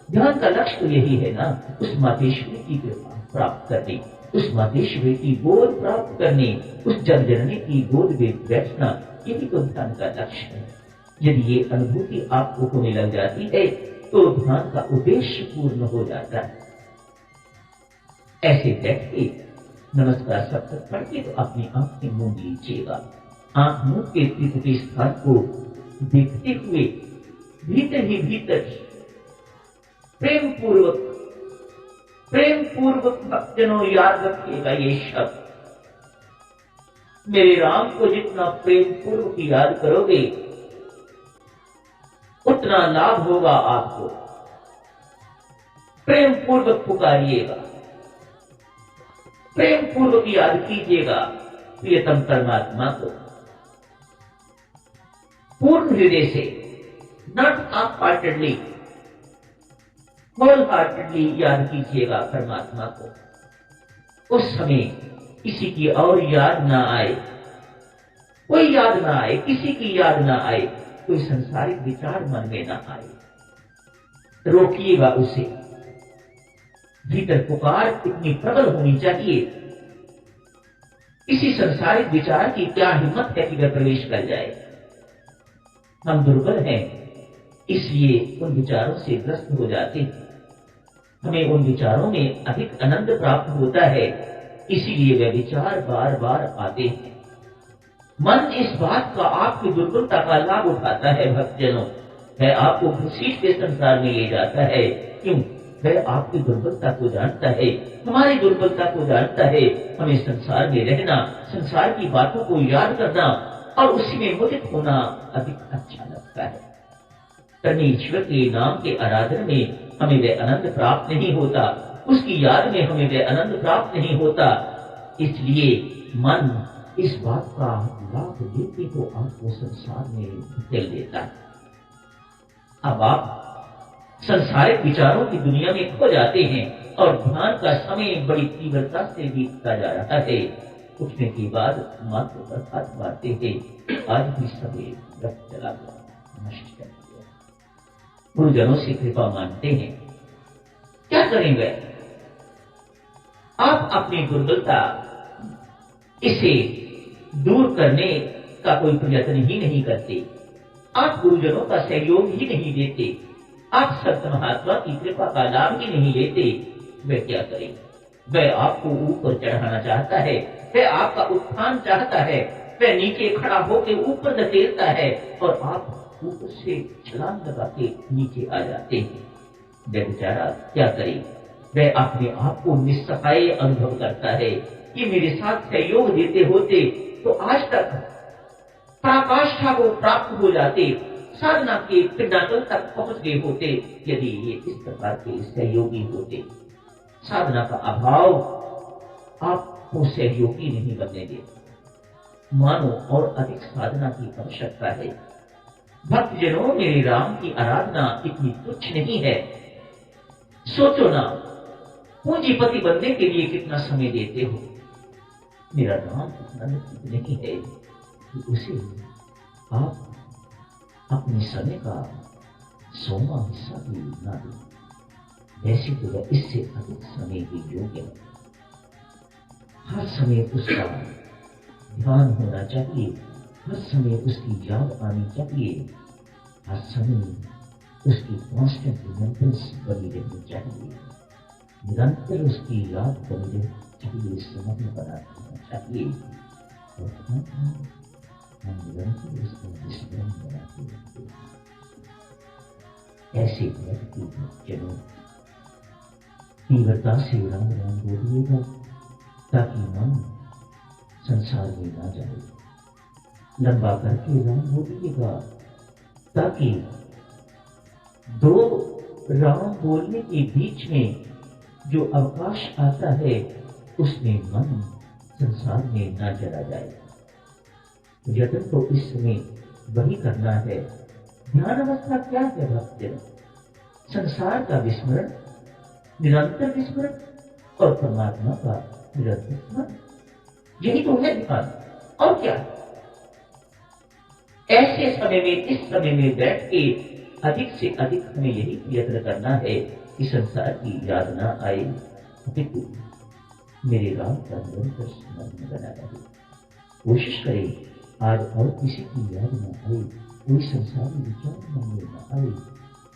ध्यान का लक्ष्य तो यही है ना, उस मातेश्वरी की कृपा प्राप्त करने, उस मातेश्वरी की गोद प्राप्त करने, उस जग जननी की गोद में बैठना, यही तो ध्यान का लक्ष्य है। यदि ये अनुभूति आपको होने लग जाती है तो ध्यान का उद्देश्य पूर्ण हो जाता है। ऐसे बैठ के नमस्कार सब तक पढ़ के तो अपनी आंखें मूंद लीजिएगा। आंख मूंद के त्रिपुटी स्थान को देखते हुए भीतर ही भीतर प्रेम पूर्वक भक्तजनों याद रखिएगा ये शब्द। मेरे राम को जितना प्रेम पूर्वक याद करोगे उतना लाभ होगा आपको। प्रेम पूर्वक पुकारिएगा, प्रेम पूर्वक याद कीजिएगा प्रियतम परमात्मा को पूर्ण हृदय से, not half heartedly, whole heartedly याद कीजिएगा परमात्मा को। उस समय किसी की और याद ना आए, कोई याद ना आए, किसी की याद ना आए, कोई संसारिक विचार मन में ना आए। रोकिएगा उसे। भीतर पुकार इतनी प्रबल होनी चाहिए, किसी संसारिक विचार की क्या हिम्मत है कि वह प्रवेश कर जाए। हम दुर्बल हैं, इसलिए उन विचारों से ग्रस्त हो जाते हैं। हमें उन विचारों में अधिक आनंद प्राप्त होता है, इसीलिए वे विचार बार बार आते हैं। मन इस बात का आपकी दुर्बलता का लाभ उठाता है भक्तजनों, वह आपको घसीट के संसार में ले जाता है। क्यों? वह आपकी दुर्बलता को जानता है, हमारी दुर्बलता को जानता है। हमें संसार में रहना, संसार की बातों को याद करना और उसी में मुदित होना अधिक अच्छा लगता है। परमेश्वर के नाम के आराधन में हमें वह आनंद प्राप्त नहीं होता, उसकी याद में हमें वह आनंद प्राप्त नहीं होता। इसलिए मन इस बात का लाभ लेते को आपको संसार में धकेल देता है। अब आप संसारिक विचारों की दुनिया में खो जाते हैं और ध्यान का समय बड़ी तीव्रता से बीतता जा रहा है। उठने के बाद माथे पर हाथ मारते हैं, आज भी समय व्यर्थ चला गया, नष्ट कर दिया। गुरुजनों से कृपा मांगते हैं, क्या करेंगे? आप अपनी दुर्बलता इसे दूर करने का कोई प्रयत्न ही नहीं करते, आप गुरुजनों का सहयोग ही नहीं देते, आप संत महात्मा की कृपा का लाभ ही नहीं लेते। वह क्या करे? वह आपको ऊपर चढ़ाना चाहता है, वह आपका उत्थान चाहता है, वह नीचे खड़ा होकर ऊपर धकेलता है और आप ऊपर से छलांग लगा के नीचे आ जाते हैं। वह बेचारा क्या करे? वह अपने आप को निस्सहाय अनुभव करता है कि मेरे साथ सहयोग देते होते तो आज तक पराकाष्ठा को प्राप्त हो जाते, साधना के पिंडाकल तक पहुंच गए होते। यदि ये इस प्रकार के सहयोगी होते, साधना का अभाव आपको सहयोगी नहीं बनने देता। मानो और अधिक साधना की आवश्यकता है। भक्तजनों, मेरे राम की आराधना इतनी तुच्छ नहीं है। सोचो ना, पूंजीपति बनने के लिए कितना समय देते हो। मेरा नाम इतना नहीं है कि उसे आप अपने समय का 100वां हिस्सा भी ना दें। वैसे तो वह इससे अधिक समय के योग्य है। हर समय उसका ध्यान होना चाहिए, हर समय उसकी याद आनी चाहिए, हर समय उसकी कांस्टेंट रिमेम्बरेंस बनी रहनी चाहिए, निरंतर उसकी याद बनी रहनी चाहिए, स्मरण बना रहना चाहिए और हम निरंतर उसका स्मरण बनाते रहते हैं। ऐसे व्यक्ति जनों तीव्रता से राम राम बोलिएगा ताकि मन संसार में ना जाए। लंबा करके राम बोलिएगा ताकि दो राम बोलने के बीच में जो अवकाश आता है उसमें मन संसार में ना चला जाए। यत्न तो इस समय वही करना है। ध्यान अवस्था क्या है भक्तजन? संसार का विस्मरण, निरंतर विस्मरण और परमात्मा का निरंतर स्मरण, यही तो है ध्यान। और क्या? ऐसे समय में, इस समय में बैठ के अधिक से अधिक हमें यही प्रयत्न करना है कि संसार की याद ना आए, अपितु मेरे राम का निरंतर स्मरण बना रहे। कोशिश करें आज और किसी की याद न आए, कोई संसारी विचार मन में न आए।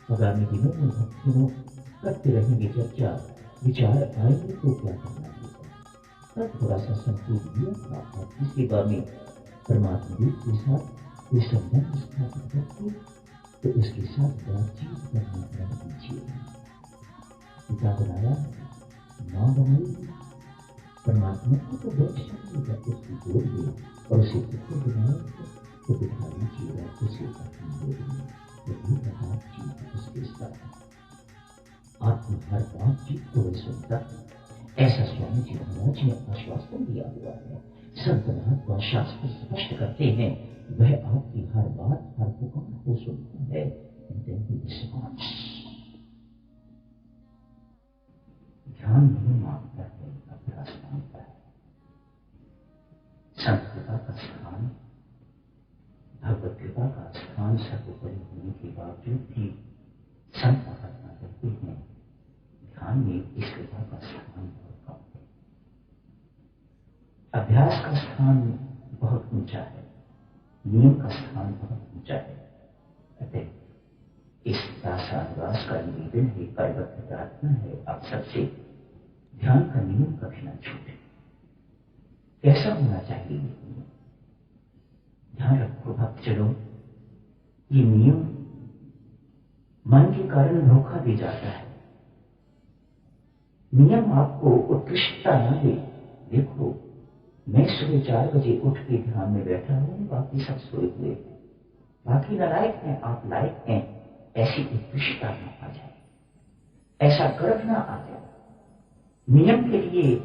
आगामी दिनों में भक्तों करते रहेंगे चर्चा, विचार आएंगे तो क्या करना होगा। तब थोड़ा सा संकेत दिया आपकी सेवा में परमात्मा के साथ कोई संबंध स्थापित करके तो उसके साथ बातचीत करना प्रारंभ कीजिए। पिता बनाया, माँ बनाई, परमात्मा को तो बैठ सकते उसकी गोद में, और उसे पुत्र बनाया तो बिठा लीजिएगा उसे अपनी गोद में। तो बातचीत उसके साथ आपकी हर बातचीत को वह सुनता, ऐसा स्वामी जी महाराज ने आश्वासन दिया हुआ है। संत महात्मा शास्त्र स्पष्ट करते हैं, वह आपकी हर बात, हर पुकार को सुनता है। ध्यान नहीं मांगता है, अभ्यास मांगता है। संत कृपा का स्थान, भगवत कृपा का स्थान सर्वोपरि होने के बावजूद भी संत महात्मा कहते हैं ध्यान में इस कृपा का स्थान बहुत कम है। अभ्यास का स्थान बहुत ऊंचा है, नियम का स्थान बहुत ऊंचा है। अतः इस दासानुदास का निवेदन है, करवत प्रार्थना है आप सबसे, ध्यान का नियम कभी ना छूटे। कैसा होना चाहिए ये नियम? ध्यान रखो भक्तजनों, ये नियम मन के कारण धोखा दे जाता है। नियम आपको उत्कृष्टता न दे। देखो, मैं सुबह 4 बजे उठ के ध्यान में बैठा हूं, बाकी सब सोए हुए हैं, बाकी नालायक हैं, आप लायक हैं। ऐसी उत्कृष्टता न आ जाए, ऐसा गर्व न आ जाए। नियम के लिए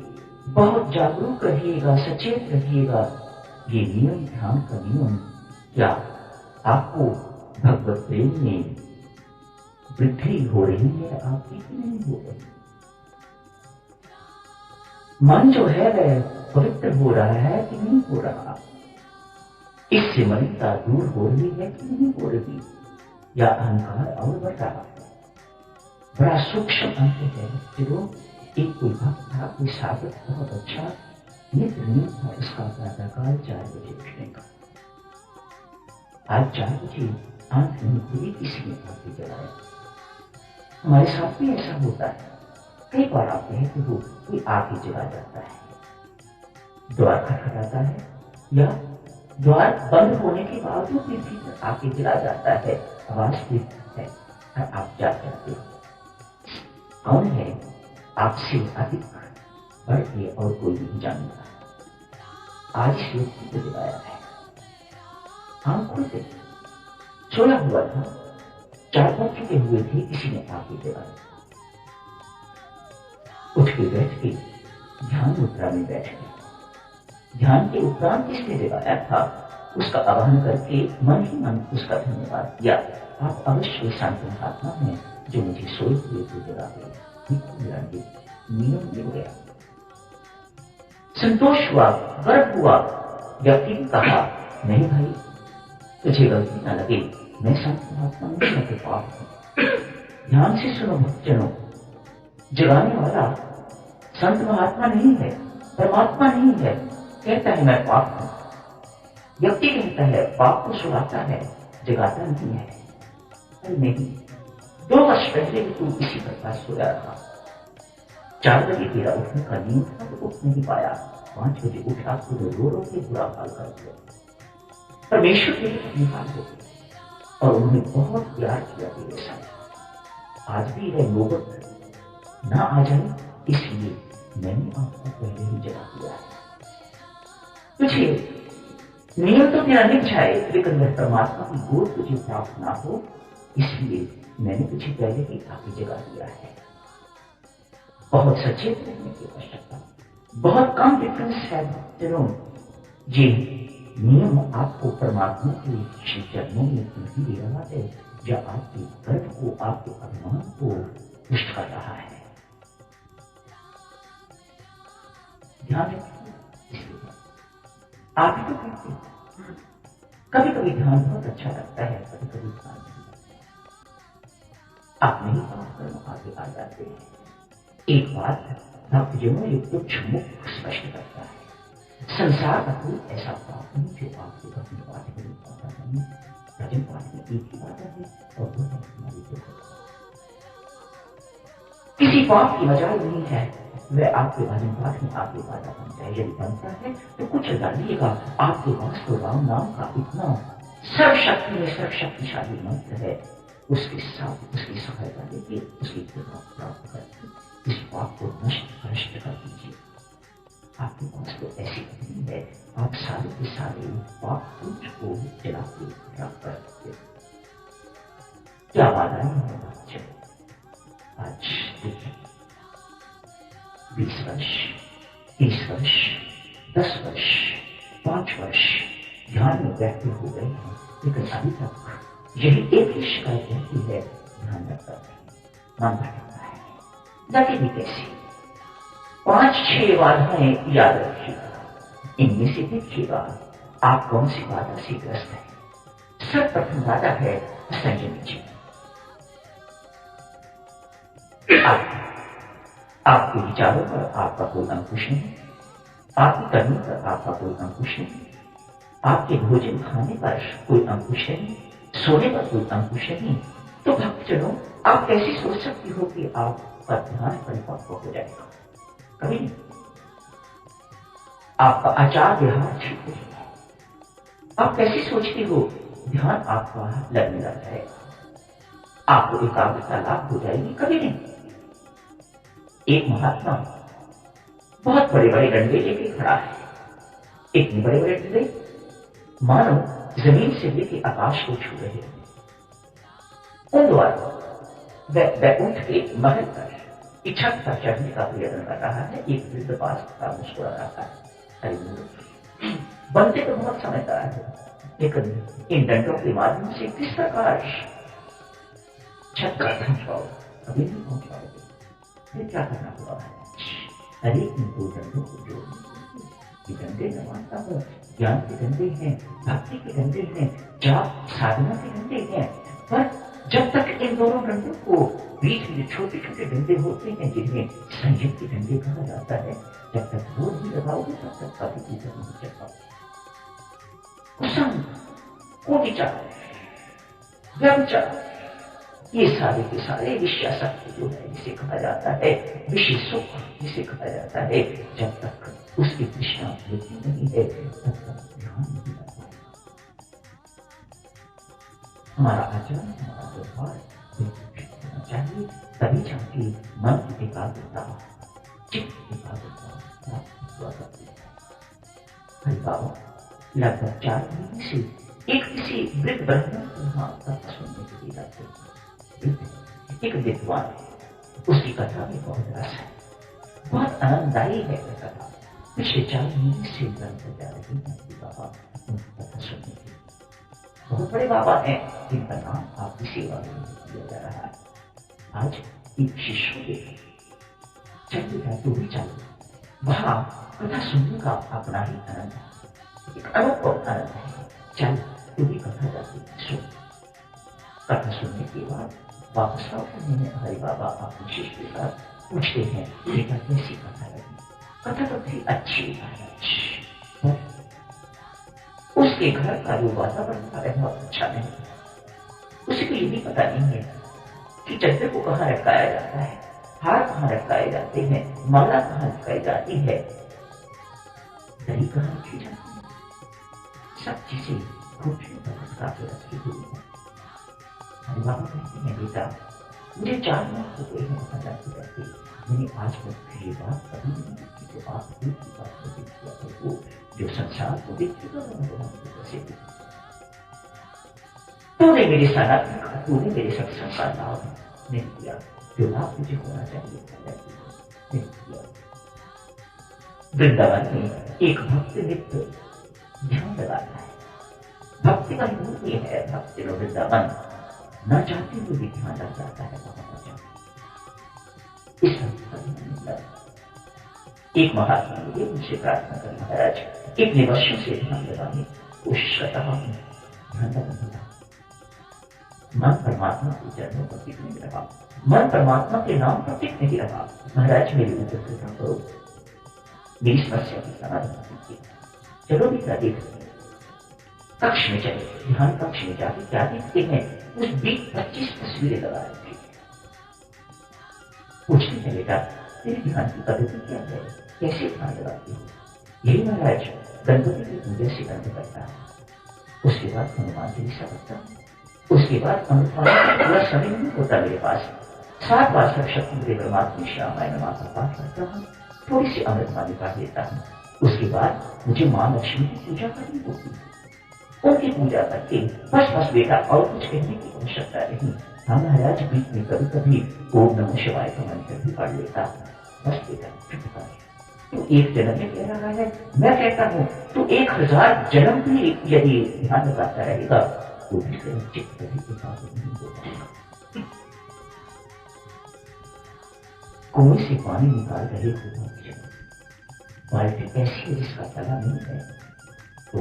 बहुत जागरूक रहिएगा, सचेत रहिएगा। ये नियम, ध्यान का नियम, क्या आपको भगवत प्रेम में वृद्धि हो रही है आपकी कि नहीं हो रही? मन जो है वह पवित्र हो रहा है कि नहीं हो रहा? इससे मलिनता दूर हो रही है कि नहीं हो रही? या अहंकार और बढ़ रहा है? बड़ा सूक्ष्म अंतर है बच्चों। एक कोई भक्त था, कोई साधक, बहुत अच्छा नित्य नियम था उसका प्रातःकाल 4 बजे उठने का। आज 4 बजे आंख नहीं खुली, किसी ने आके जलाया। हमारे साथ भी ऐसा होता है, कई बार आते हैं कि वो कोई आके जला जाता है, द्वार खटखटाता है या द्वार बंद होने के बावजूद भी भीतर आके जला जाता है, आवाज देता है और आप जाग जाते हो। कौन है आपसे अधिक बढ़ के और कोई नहीं जानता। आज इस व्यक्ति को जगाया है, आंख खुल गई, सोया हुआ था, 4 बज चुके हुए थे, किसी ने आके जगाया। उठ के बैठ के ध्यान मुद्रा में बैठ गए। ध्यान के उपरांत किसने जगाया था उसका आह्वान करके मन ही मन उसका धन्यवाद किया। आप अवश्य शांत महात्मा हैं जो मुझे सोए हुए को जगा गए। नियम मिल गया, संतोष हुआ, गर्व हुआ। व्यक्ति ने कहा, नहीं भाई, तुझे गलती ना लगे, मैं संत महात्मा नहीं के पाप हूं। ध्यान से सुनो भक्तजनों, जगाने वाला संत महात्मा नहीं है, परमात्मा नहीं है। कहता है मैं पाप हूं, व्यक्ति कहता है पाप को सुनाता है, जगाता नहीं है। अरे नहीं, 2 वर्ष पहले भी तू इसी प्रकार सोया रहा। 4 बजे तेरा उठने का नींद था तो उठ नहीं पाया, 5 बजे उठा तो रो रो के बुरा हाल कर दिया। परमेश्वर के लिए निहाल हो गए और उन्होंने बहुत प्यार किया तेरे साथ। आज भी यह नौबत ना आ जाए इसलिए मैंने आपको पहले ही जगा दिया है। तुझे नियम तो तेरा मिट जाए, लेकिन वह परमात्मा की गोद तुझे प्राप्त ना हो, इसलिए मैंने तुझे पहले ही आगे जगा दिया है। बहुत सचेत रहने की आवश्यकता, बहुत कम डिफरेंस है चलो। ये नियम आपको परमात्मा के श्री चरणों में नहीं दे रहा है, या आपके गर्व को, आपके अभिमान को पुष्ट कर रहा है। ध्यान रखिए, इसलिए आप ही तो कहते हैं। कभी कभी ध्यान बहुत अच्छा लगता है, कभी कभी ध्यान नहीं लगता। आप नहीं पास कर्म आगे आ जाते हैं। एक बात भक्तजनों ये कुछ मुख स्पष्ट करता है, संसार का कोई ऐसा पाप नहीं जो आपको भजन पाठ में आता नहीं। भजन पाठ में एक ही बात है, और वो है हमारी दुर्गति। किसी पाप की मजाल नहीं है वह आपके भजन पाठ में आगे बाधा बन जाए। यदि बनता है तो कुछ डालिएगा, आपके पास तो राम नाम का इतना सर्वशक्ति में सर्वशक्तिशाली मंत्र है, उसके साथ उसकी सहायता लेके उसकी कृपा प्राप्त करके इस पाप को नष्ट कर दीजिए। आपके पास तो ऐसी अग्नि है, आप सारे के सारे पाप पुंज को जला के प्राप्त कर सकते। क्या बाधाएं हैं बच्चे? आज देखिए 20 वर्ष, 30 वर्ष, 10 वर्ष, 5 वर्ष ध्यान में बैठे हो गए हैं, लेकिन अभी तक यही एक ही शिकायत रहती है, ध्यान रखता है, मन भटकता है। जाके भी कैसे 5-6 बाधाएं याद रखिएगा, इनमें से देखिएगा आप कौन सी बाधा से ग्रस्त है। सर्वप्रथम बाधा है असंयमी जीवन। आपके विचारों पर आपका कोई अंकुश नहीं, आपके कर्मों पर आपका कोई अंकुश नहीं, आपके भोजन खाने पर कोई अंकुश नहीं, सोने पर कोई अंकुश नहीं। तो भक्तजनों, आप कैसे सोच सकती हो कि आपका ध्यान परिपक्व हो जाएगा? कभी नहीं। आपका आचार व्यवहार ठीक हो जाएगा। आप कैसे सोचती हो ध्यान आपका लगने लग जाएगा, आपको एकाग्रता लाभ हो जाएगी? कभी नहीं। एक महात्मा बहुत बड़े बड़े डंडे लेके खड़ा है, इतने बड़े बड़े डंडे मानो जमीन से लेके आकाश को छू रहे हैं। उन द्वारा वह उठ के महल पर छत पर चढ़ने का प्रयत्न कर रहा है। एक वृद्ध पास मुस्कुरा रहा है। बनते तो बहुत समझदार है, लेकिन इन डंडों के माध्यम से किस प्रकार छत का पहुंच पाओगे? कभी नहीं पहुंच पाओगे। फिर क्या करना होगा? हर एक में 2 डंडों को जोड़ने। ये डंडे मैं मानता हूँ ज्ञान के डंडे हैं, भक्ति के डंडे हैं, जाप साधना के डंडे हैं, पर जब तक इन दोनों डंडों को बीच में छोटे छोटे डंडे होते हैं जिन्हें संयम के डंडे कहा जाता है, जब तक वो नहीं लगाओगे तब तक कभी ऊपर नहीं चल पाओगे। कुसंग, कुविचार, व्यभिचार, ये सारे के सारे विषयासक्ति जो है जिसे कहा जाता है, विषय सुख जिसे कहा जाता है, जब तक उसकी तृष्णा होती नहीं है तब तक ध्यान नहीं लगता। हमारा आचरण, हमारा व्यवहार होना चाहिए, तभी जाके मन की एकाग्रता, चित्त की एकाग्रता प्राप्त हुआ करती है। हरि बाबा लगभग 4 महीने से एक किसी वृद्ध ब्राह्मण को वहां कथा सुनने के लिए जाते हैं। एक विद्वान है, उसकी कथा में बहुत रस है, बहुत आनंददायी है कथा। पिछले 4 महीने से निरंतर जा रही है बाबा उनकी कथा सुनने के लिए। बहुत बड़े बाबा हैं जिनका नाम आपकी सेवा में दिया जा रहा है। आज एक शिष्य देख चलिए तो भी चाहिए, वहां कथा सुनने का अपना ही आनंद है, एक अनुभव आनंद है। चल तू भी कथा जाती सुन। कथा सुनने के बाद वापस लौटते हैं। हरि बाबा आपके शिष्य के साथ पूछते हैं बेटा कैसी कथा लगी? कथा तो थी अच्छी महाराज, पर उसके घर का जो वातावरण था बहुत अच्छा नहीं। उसे को ये भी पता नहीं है कि चद्दर को कहाँ लटकाया जाता है, हार कहाँ लटकाए जाते हैं, माला कहाँ लटकाई जाती है, दही कहाँ रखी जाती है, सब चीजें घुटने पर लटका के रखी हुई है। हरि बाबा कहते हैं बेटा मुझे 4 माह हो गए हैं कथा जाती रहती, मैंने आज तक ये बात कभी नहीं देखी जो आप एक ही बात को देख किया है वो जो संसार को देख चुका है भगवान को कैसे देखा। तूने मेरे सनातन का, तूने मेरे संसार का लाभ नहीं किया जो लाभ तुझे होना चाहिए नहीं किया। वृंदावन में एक भक्त नित्य ध्यान लगाता है। भक्ति का रूप ये है, भक्ति में वृंदावन न चाहते हुए भी ध्यान लग जाता है वहां पर जाकर। इस एक महात्मा ने मुझसे प्रार्थना कर महाराज इतने वर्षों से ध्यान लगाने कोशिश कर रहा हूं, ध्यान लगा मन परमात्मा के चरणों पर टिक नहीं रहा, मन परमात्मा के नाम पर टिक नहीं रहा। महाराज मेरे ऊपर कृपा करो, मेरी समस्या की समाधान कीजिए। चलो भी क्या देख कक्ष में चले, ध्यान कक्ष में जाके क्या देखते हैं उस 20-25 तस्वीरें लगा रखी। पूछते हैं बेटा तेरी ध्यान की पद्धति क्या है, कैसे ध्यान लगाती हो? यही महाराज गणपति की पूजा से बंद करता है, उसके बाद हनुमान चालीसा पढ़ता हूँ, उसके बाद अमृतवाणी का पूरा समय नहीं होता मेरे पास। 7 बार शक्ति परमात्मा श्यामाय नमः का पाठ करता हूँ, थोड़ी सी अमृतवाणी पढ़ लेता हूँ। उसके बाद मुझे माँ लक्ष्मी की पूजा करनी होती है, उनकी पूजा करके बस बेटा और कुछ कहने की आवश्यकता नहीं। हाँ महाराज बीच में कभी कभी ओम नमः शिवाय का मंत्र भी पढ़ लेता हूँ। बस बेटा चुप कर, तू एक जन्म में कह रहा है, मैं कहता हूँ तू 1000 जन्म भी यदि ध्यान लगाता रहेगा तो भी चित्त कभी के साथ नहीं हो पाएगा। कुएं से पानी निकाल रहे हो, बाल्टी ऐसी है जिसका तला नहीं है, तो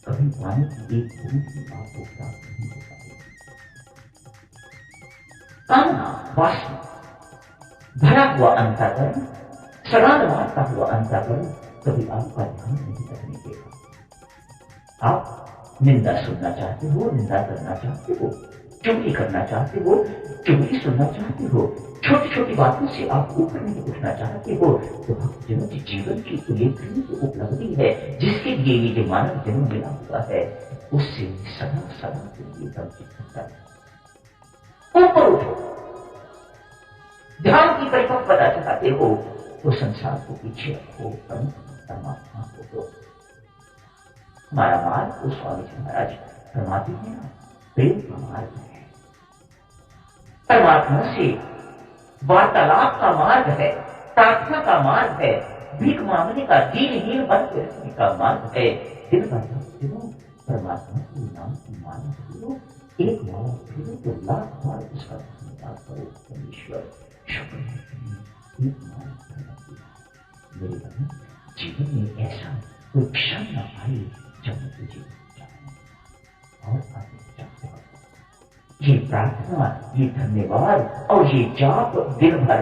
कभी पानी की एक बूंद भी आपको प्राप्त नहीं हो पाएगी। कामना वासना भरा हुआ अंतःकरण, सड़ाल मारता हुआ अंतःकरण कभी आपका ध्यान नहीं रखने देगा। आप निंदा सुनना चाहते हो, निंदा करना चाहते हो, चुगली करना चाहते हो, चुगली सुनना चाहते हो, छोटी छोटी बातों से आप ऊपर नहीं उठना चाहते हो, तो भक्तजनों के जीवन की उल्लेखनीय जो उपलब्धि है जिसके लिए ये जो मानव जन्म मिला हुआ है उससे सदा सदा के लिए वंचित होता है। ऊपर उठो, ध्यान की परिपक्वता चाहते हो तो संसार को पीछे रखो, परमात्मा को दो। हमारा मार्ग तो स्वामी जी महाराज फरमाते हैं ना, प्रेम का मार्ग है, परमात्मा से वार्तालाप का मार्ग है, प्रार्थना का मार्ग है, भीख मांगने का दीनहीन बन के रखने का मार्ग है। दिन भर परमात्मा के नाम की माला फिरो, एक माला फिरो तो 1,00,000 बार उसका धन्यवाद करो। परमेश्वर शुक्र है एक माला मेरे बहन जीवन में ऐसा कोई क्षण न आए जब मैं तुझे और आगे जाते हो। ये प्रार्थना, ये धन्यवाद और ये जाप दिन भर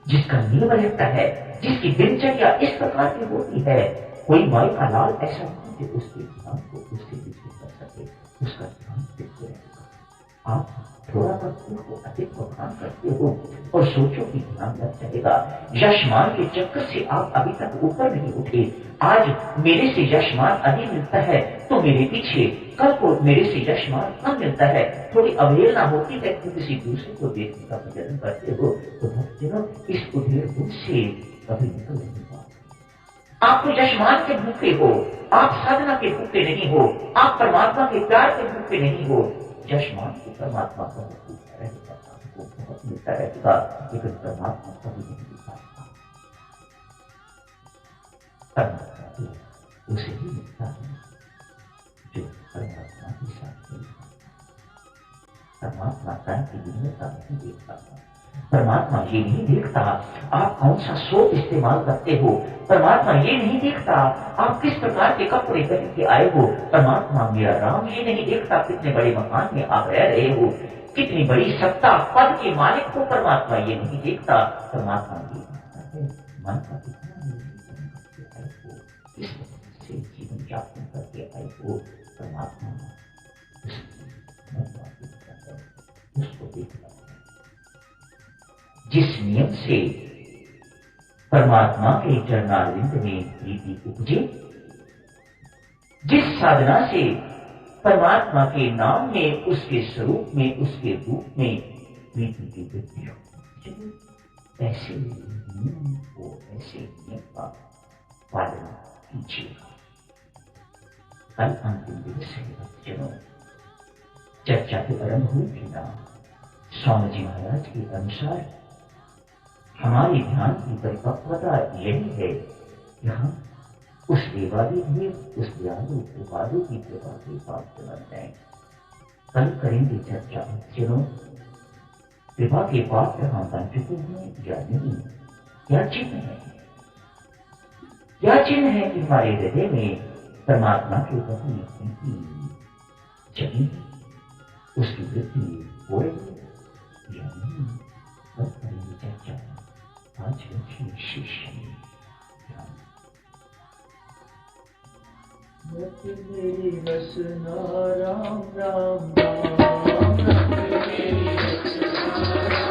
जिसका नियम रहता है, जिसकी दिनचर्या इस प्रकार की होती है, कोई माई का लाल ऐसा नहीं कि उसके ध्यान को उसके पीछे कर सके, उसका ध्यान देखते रहेगा। आप थोड़ा करते हो, अधिक भगवान करते हो और सोचो कि ध्यान लग जाएगा। यशमान के चक्कर से आप अभी तक ऊपर नहीं उठे। आज मेरे से यशमान अधिक मिलता है तो मेरे पीछे, कल को मेरे से यशमान कम मिलता है, थोड़ी अवहेलना होती है कि किसी दूसरे को देखने का प्रयत्न करते हो, तो भक्तजनों इस उधेड़ से कभी निकल नहीं पाओ। आप तो यशमान के भूखे हो, आप साधना के भूखे नहीं हो, आप परमात्मा के प्यार के भूखे नहीं हो। यशमान को परमात्मा का भूखा रहेगा, आपको बहुत मिलता रहेगा, लेकिन परमात्मा कभी नहीं मिलता। परमात्मा उसे ही मिलता है जो परमात्मा के साथ मिलता है। परमात्मा की विनम्रता नहीं देखता, परमात्मा ये नहीं देखता आप कौन सा सोप इस्तेमाल करते हो, परमात्मा ये नहीं देखता आप किस प्रकार के कपड़े पहन के आए हो, परमात्मा मेरा राम ये नहीं देखता कितने बड़े मकान में आप रह रहे हो, कितनी बड़ी सत्ता पद के मालिक को परमात्मा ये नहीं देखता। परमात्मा ये देखता है मन का कितना करके आए हो, किस से जीवन यापन करके आए हो, परमात्मा उसको देखता है। जिस नियम से परमात्मा के चरणारविंद में प्रीति उपजे, जिस साधना से परमात्मा के नाम में, उसके स्वरूप में, उसके रूप में प्रीति की वृद्धि हो। चलो ऐसे नियम को, ऐसे नियम का पालन कीजिएगा। कल अंतिम दिवस है भक्तजनों। चर्चा तो आरंभ हुई थी ना, स्वामी जी महाराज के अनुसार हमारे ध्यान की परिपक्वता यही है कि हम उस देवादी में उस दयालु कृपालु की कृपा के पात्र बन जाएं। कल करेंगे चर्चा भक्तजनों, कृपा के पात्र हम बन चुके हैं या नहीं, क्या चिन्ह है, क्या चिन्ह है कि हमारे हृदय में परमात्मा के प्रति प्रीति जगी, उसकी वृद्धि हो रही है या नहीं। कल करेंगे चर्चा। आज रखिए शिष्य मेरी रसना राम राम राम राम, मेरी रसना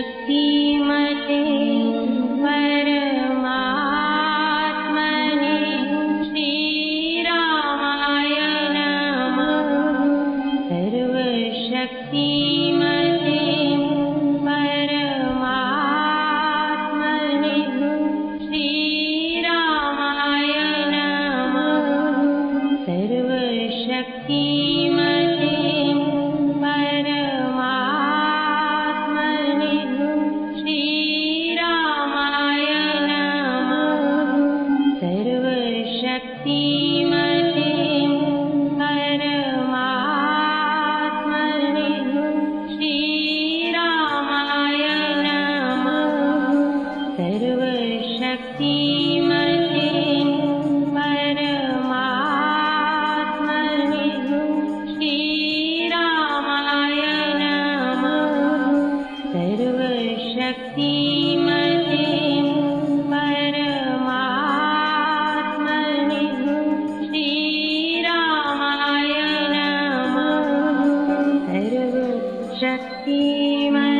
सर्वशक्तिमते परमात्मने श्रीरामाय परमात्मने श्रीरामाय नमः। सर्वशक्तिमते परमात्मने श्रीरामाय नमः। सर्वशक्तिमते परमात्मने श्रीरामाय नमः। सर्वशक्तिमते परमात्मने श्रीरामाय नमः। सर्वशक्तिमते परमात्मने श्रीरामाय नमः। सर्वशक्तिमते